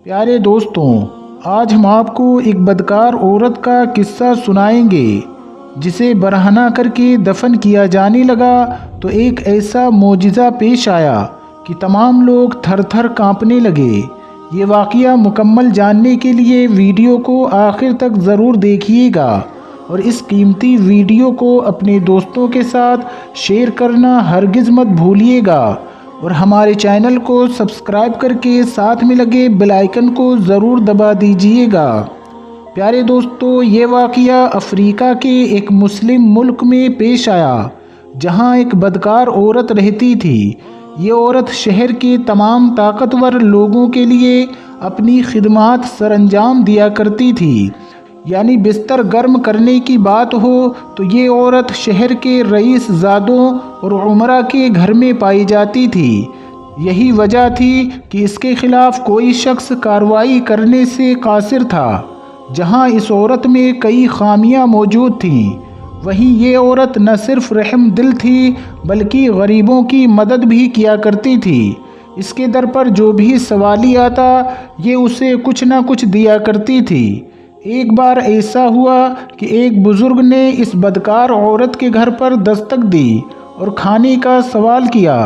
پیارے دوستوں، آج ہم آپ کو ایک بدکار عورت کا قصہ سنائیں گے جسے برہنہ کر کے دفن کیا جانے لگا تو ایک ایسا معجزہ پیش آیا کہ تمام لوگ تھر تھر کانپنے لگے۔ یہ واقعہ مکمل جاننے کے لیے ویڈیو کو آخر تک ضرور دیکھیے گا اور اس قیمتی ویڈیو کو اپنے دوستوں کے ساتھ شیئر کرنا ہرگز مت بھولیے گا، اور ہمارے چینل کو سبسکرائب کر کے ساتھ میں لگے بیل آئیکن کو ضرور دبا دیجیے گا۔ پیارے دوستو، یہ واقعہ افریقہ کے ایک مسلم ملک میں پیش آیا جہاں ایک بدکار عورت رہتی تھی۔ یہ عورت شہر کے تمام طاقتور لوگوں کے لیے اپنی خدمات سر انجام دیا کرتی تھی، یعنی بستر گرم کرنے کی بات ہو تو یہ عورت شہر کے رئیس زادوں اور عمرا کے گھر میں پائی جاتی تھی۔ یہی وجہ تھی کہ اس کے خلاف کوئی شخص کارروائی کرنے سے قاصر تھا۔ جہاں اس عورت میں کئی خامیاں موجود تھیں، وہیں یہ عورت نہ صرف رحم دل تھی بلکہ غریبوں کی مدد بھی کیا کرتی تھی۔ اس کے در پر جو بھی سوالی آتا یہ اسے کچھ نہ کچھ دیا کرتی تھی۔ ایک بار ایسا ہوا کہ ایک بزرگ نے اس بدکار عورت کے گھر پر دستک دی اور کھانے کا سوال کیا۔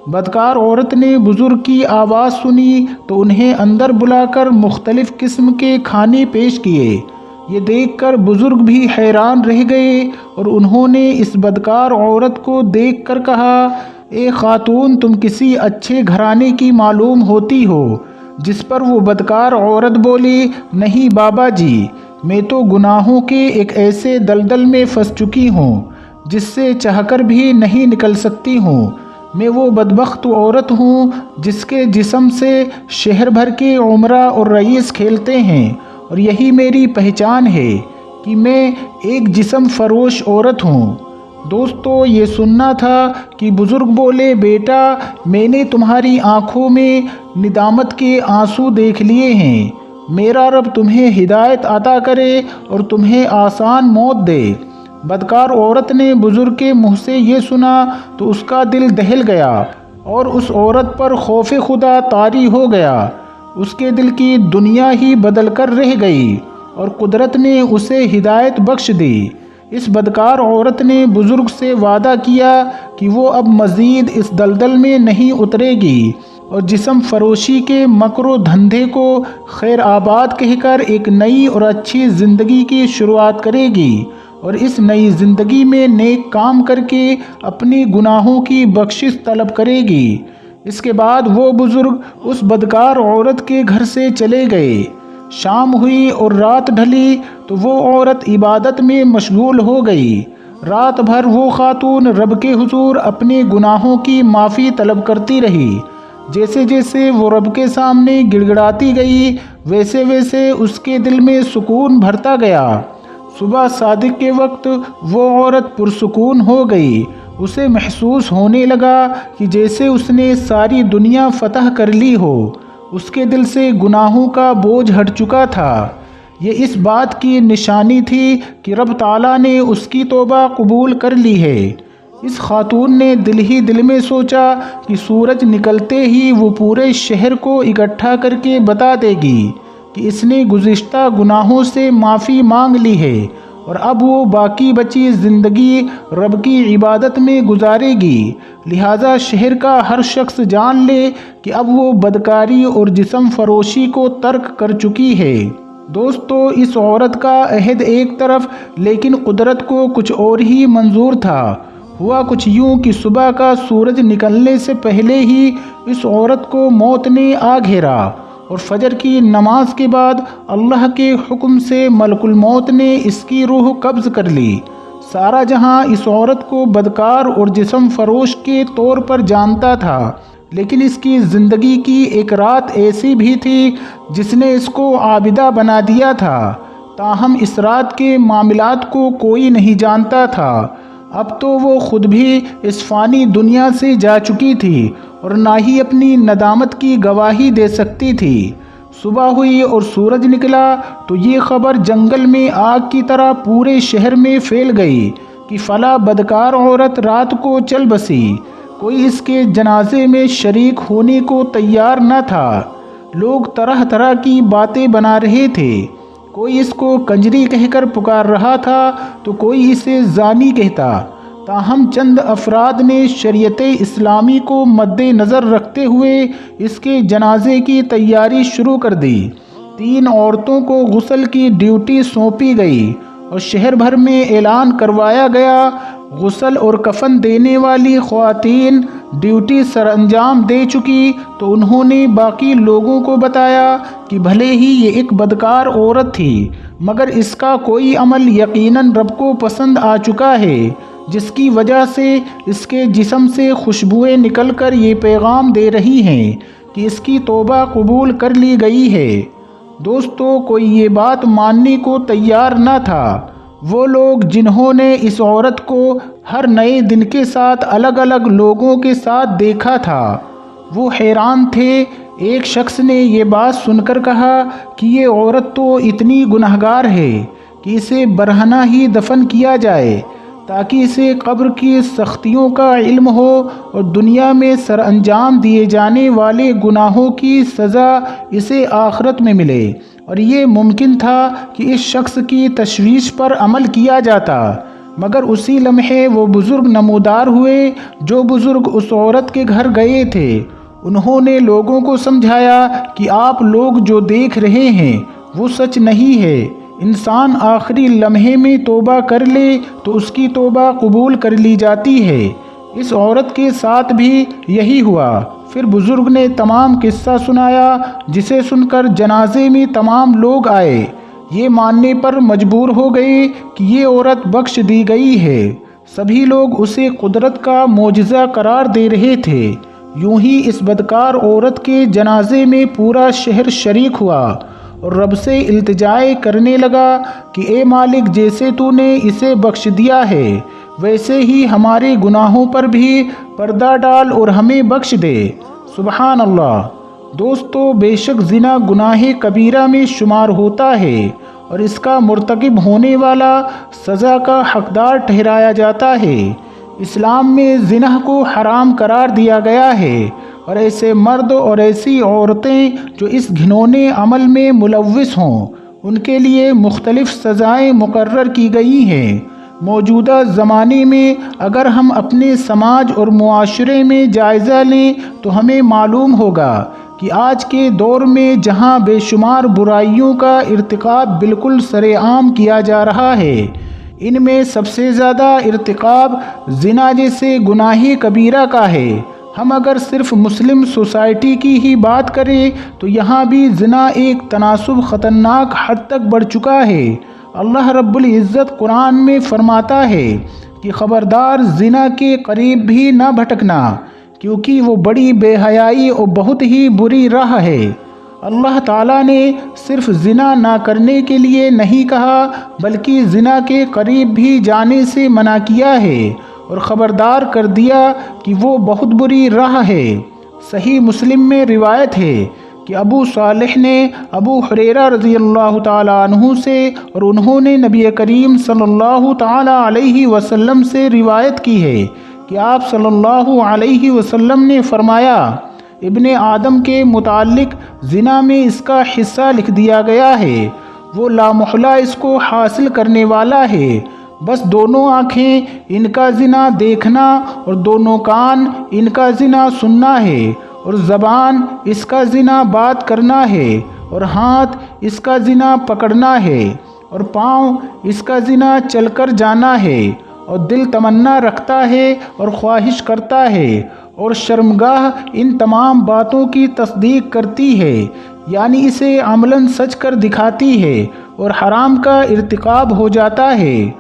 بدکار عورت نے بزرگ کی آواز سنی تو انہیں اندر بلا کر مختلف قسم کے کھانے پیش کیے۔ یہ دیکھ کر بزرگ بھی حیران رہ گئے اور انہوں نے اس بدکار عورت کو دیکھ کر کہا، اے خاتون، تم کسی اچھے گھرانے کی معلوم ہوتی ہو۔ جس پر وہ بدکار عورت بولی، نہیں بابا جی، میں تو گناہوں کے ایک ایسے دلدل میں پھنس چکی ہوں جس سے چاہ کر بھی نہیں نکل سکتی ہوں۔ میں وہ بدبخت عورت ہوں جس کے جسم سے شہر بھر کے عمرا اور رئیس کھیلتے ہیں، اور یہی میری پہچان ہے کہ میں ایک جسم فروش عورت ہوں۔ دوستو، یہ سننا تھا کہ بزرگ بولے، بیٹا، میں نے تمہاری آنکھوں میں ندامت کے آنسو دیکھ لیے ہیں۔ میرا رب تمہیں ہدایت عطا کرے اور تمہیں آسان موت دے۔ بدکار عورت نے بزرگ کے منہ سے یہ سنا تو اس کا دل دہل گیا اور اس عورت پر خوف خدا طاری ہو گیا۔ اس کے دل کی دنیا ہی بدل کر رہ گئی اور قدرت نے اسے ہدایت بخش دی۔ اس بدکار عورت نے بزرگ سے وعدہ کیا کہ وہ اب مزید اس دلدل میں نہیں اترے گی اور جسم فروشی کے مکر و دھندے کو خیر آباد کہہ کر ایک نئی اور اچھی زندگی کی شروعات کرے گی، اور اس نئی زندگی میں نیک کام کر کے اپنی گناہوں کی بخشش طلب کرے گی۔ اس کے بعد وہ بزرگ اس بدکار عورت کے گھر سے چلے گئے۔ شام ہوئی اور رات ڈھلی تو وہ عورت عبادت میں مشغول ہو گئی۔ رات بھر وہ خاتون رب کے حضور اپنے گناہوں کی معافی طلب کرتی رہی۔ جیسے جیسے وہ رب کے سامنے گڑ گڑاتی گئی ویسے ویسے اس کے دل میں سکون بھرتا گیا۔ صبح صادق کے وقت وہ عورت پرسکون ہو گئی۔ اسے محسوس ہونے لگا کہ جیسے اس نے ساری دنیا فتح کر لی ہو۔ اس کے دل سے گناہوں کا بوجھ ہٹ چکا تھا۔ یہ اس بات کی نشانی تھی کہ رب تعالیٰ نے اس کی توبہ قبول کر لی ہے۔ اس خاتون نے دل ہی دل میں سوچا کہ سورج نکلتے ہی وہ پورے شہر کو اکٹھا کر کے بتا دے گی کہ اس نے گزشتہ گناہوں سے معافی مانگ لی ہے اور اب وہ باقی بچی زندگی رب کی عبادت میں گزارے گی۔ لہٰذا شہر کا ہر شخص جان لے کہ اب وہ بدکاری اور جسم فروشی کو ترک کر چکی ہے۔ دوستو، اس عورت کا عہد ایک طرف، لیکن قدرت کو کچھ اور ہی منظور تھا۔ ہوا کچھ یوں کہ صبح کا سورج نکلنے سے پہلے ہی اس عورت کو موت نے آ گھیرا، اور فجر کی نماز کے بعد اللہ کے حکم سے ملک الموت نے اس کی روح قبض کر لی۔ سارا جہاں اس عورت کو بدکار اور جسم فروش کے طور پر جانتا تھا، لیکن اس کی زندگی کی ایک رات ایسی بھی تھی جس نے اس کو عابدہ بنا دیا تھا۔ تاہم اس رات کے معاملات کو کوئی نہیں جانتا تھا۔ اب تو وہ خود بھی اس فانی دنیا سے جا چکی تھی اور نہ ہی اپنی ندامت کی گواہی دے سکتی تھی۔ صبح ہوئی اور سورج نکلا تو یہ خبر جنگل میں آگ کی طرح پورے شہر میں پھیل گئی کہ فلاں بدکار عورت رات کو چل بسی۔ کوئی اس کے جنازے میں شریک ہونے کو تیار نہ تھا۔ لوگ طرح طرح کی باتیں بنا رہے تھے۔ کوئی اس کو کنجری کہہ کر پکار رہا تھا تو کوئی اسے زانی کہتا۔ تاہم چند افراد نے شریعت اسلامی کو مد نظر رکھتے ہوئے اس کے جنازے کی تیاری شروع کر دی۔ 3 عورتوں کو غسل کی ڈیوٹی سونپی گئی اور شہر بھر میں اعلان کروایا گیا، غسل اور کفن دینے والی خواتین ڈیوٹی سر انجام دے چکی تو انہوں نے باقی لوگوں کو بتایا کہ بھلے ہی یہ ایک بدکار عورت تھی مگر اس کا کوئی عمل یقیناً رب کو پسند آ چکا ہے، جس کی وجہ سے اس کے جسم سے خوشبوئیں نکل کر یہ پیغام دے رہی ہیں کہ اس کی توبہ قبول کر لی گئی ہے۔ دوستو، کوئی یہ بات ماننے کو تیار نہ تھا۔ وہ لوگ جنہوں نے اس عورت کو ہر نئے دن کے ساتھ الگ الگ لوگوں کے ساتھ دیکھا تھا، وہ حیران تھے۔ ایک شخص نے یہ بات سن کر کہا کہ یہ عورت تو اتنی گنہگار ہے کہ اسے برہنہ ہی دفن کیا جائے تاکہ اسے قبر کی سختیوں کا علم ہو اور دنیا میں سر انجام دیے جانے والے گناہوں کی سزا اسے آخرت میں ملے۔ اور یہ ممکن تھا کہ اس شخص کی تشویش پر عمل کیا جاتا، مگر اسی لمحے وہ بزرگ نمودار ہوئے جو بزرگ اس عورت کے گھر گئے تھے۔ انہوں نے لوگوں کو سمجھایا کہ آپ لوگ جو دیکھ رہے ہیں وہ سچ نہیں ہے۔ انسان آخری لمحے میں توبہ کر لے تو اس کی توبہ قبول کر لی جاتی ہے۔ اس عورت کے ساتھ بھی یہی ہوا۔ پھر بزرگ نے تمام قصہ سنایا، جسے سن کر جنازے میں تمام لوگ آئے، یہ ماننے پر مجبور ہو گئے کہ یہ عورت بخش دی گئی ہے۔ سبھی لوگ اسے قدرت کا معجزہ قرار دے رہے تھے۔ یوں ہی اس بدکار عورت کے جنازے میں پورا شہر شریک ہوا اور رب سے التجائے کرنے لگا کہ اے مالک، جیسے تو نے اسے بخش دیا ہے ویسے ہی ہمارے گناہوں پر بھی پردہ ڈال اور ہمیں بخش دے۔ سبحان اللہ۔ دوستو، بے شک زنا گناہ کبیرہ میں شمار ہوتا ہے اور اس کا مرتکب ہونے والا سزا کا حقدار ٹھہرایا جاتا ہے۔ اسلام میں زنا کو حرام قرار دیا گیا ہے اور ایسے مرد اور ایسی عورتیں جو اس گھنونے عمل میں ملوث ہوں ان کے لیے مختلف سزائیں مقرر کی گئی ہیں۔ موجودہ زمانے میں اگر ہم اپنے سماج اور معاشرے میں جائزہ لیں تو ہمیں معلوم ہوگا کہ آج کے دور میں جہاں بے شمار برائیوں کا ارتکاب بالکل سر عام کیا جا رہا ہے، ان میں سب سے زیادہ ارتکاب زنا جیسے گناہ کبیرہ کا ہے۔ ہم اگر صرف مسلم سوسائٹی کی ہی بات کریں تو یہاں بھی زنا ایک تناسب خطرناک حد تک بڑھ چکا ہے۔ اللہ رب العزت قرآن میں فرماتا ہے کہ خبردار زنا کے قریب بھی نہ بھٹکنا، کیونکہ وہ بڑی بے حیائی اور بہت ہی بری راہ ہے۔ اللہ تعالیٰ نے صرف زنا نہ کرنے کے لیے نہیں کہا بلکہ زنا کے قریب بھی جانے سے منع کیا ہے اور خبردار کر دیا کہ وہ بہت بری راہ ہے۔ صحیح مسلم میں روایت ہے کہ ابو صالح نے ابو ہریرہ رضی اللہ تعالیٰ عنہ سے اور انہوں نے نبی کریم صلی اللہ تعالیٰ علیہ وسلم سے روایت کی ہے کہ آپ صلی اللہ علیہ وسلم نے فرمایا، ابن آدم کے متعلق زنا میں اس کا حصہ لکھ دیا گیا ہے، وہ لامحالہ اس کو حاصل کرنے والا ہے، بس دونوں آنکھیں ان کا زنا دیکھنا اور دونوں کان ان کا زنا سننا ہے اور زبان اس کا زنا بات کرنا ہے اور ہاتھ اس کا زنا پکڑنا ہے اور پاؤں اس کا زنا چل کر جانا ہے اور دل تمنا رکھتا ہے اور خواہش کرتا ہے اور شرمگاہ ان تمام باتوں کی تصدیق کرتی ہے، یعنی اسے عملاً سچ کر دکھاتی ہے اور حرام کا ارتکاب ہو جاتا ہے۔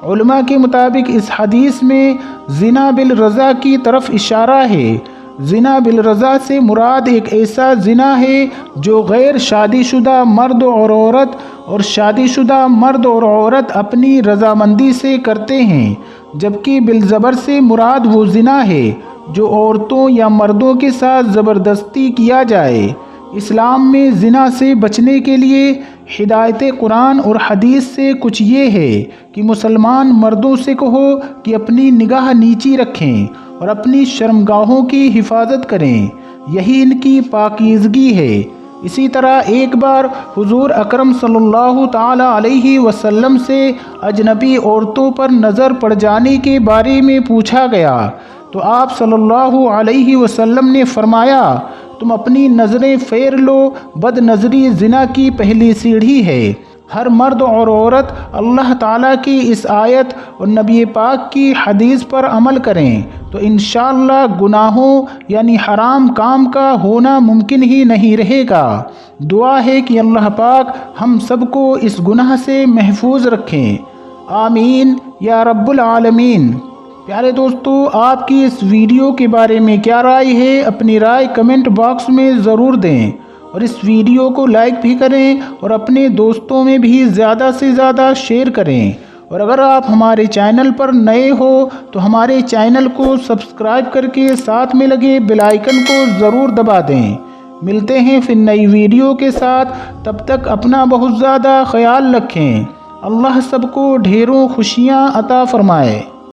علماء کے مطابق اس حدیث میں زنا بالرضا کی طرف اشارہ ہے۔ زنا بالرضا سے مراد ایک ایسا زنا ہے جو غیر شادی شدہ مرد اور عورت اور شادی شدہ مرد اور عورت اپنی رضامندی سے کرتے ہیں، جبکہ بالزبر سے مراد وہ زنا ہے جو عورتوں یا مردوں کے ساتھ زبردستی کیا جائے۔ اسلام میں زنا سے بچنے کے لیے ہدایت قرآن اور حدیث سے کچھ یہ ہے کہ مسلمان مردوں سے کہو کہ اپنی نگاہ نیچی رکھیں اور اپنی شرمگاہوں کی حفاظت کریں، یہی ان کی پاکیزگی ہے۔ اسی طرح ایک بار حضور اکرم صلی اللہ تعالی علیہ وسلم سے اجنبی عورتوں پر نظر پڑ جانے کے بارے میں پوچھا گیا تو آپ صلی اللہ علیہ وسلم نے فرمایا، تم اپنی نظریں پھیر لو، بد نظری زنا کی پہلی سیڑھی ہے۔ ہر مرد اور عورت اللہ تعالیٰ کی اس آیت اور نبی پاک کی حدیث پر عمل کریں تو انشاءاللہ گناہوں یعنی حرام کام کا ہونا ممکن ہی نہیں رہے گا۔ دعا ہے کہ اللہ پاک ہم سب کو اس گناہ سے محفوظ رکھیں، آمین یا رب العالمین۔ پیارے دوستو، آپ کی اس ویڈیو کے بارے میں کیا رائے ہے؟ اپنی رائے کمنٹ باکس میں ضرور دیں، اور اس ویڈیو کو لائک بھی کریں اور اپنے دوستوں میں بھی زیادہ سے زیادہ شیئر کریں۔ اور اگر آپ ہمارے چینل پر نئے ہو تو ہمارے چینل کو سبسکرائب کر کے ساتھ میں لگے بیل آئیکن کو ضرور دبا دیں۔ ملتے ہیں پھر نئی ویڈیو کے ساتھ، تب تک اپنا بہت زیادہ خیال رکھیں۔ اللہ سب کو ڈھیروں خوشیاں عطا فرمائے۔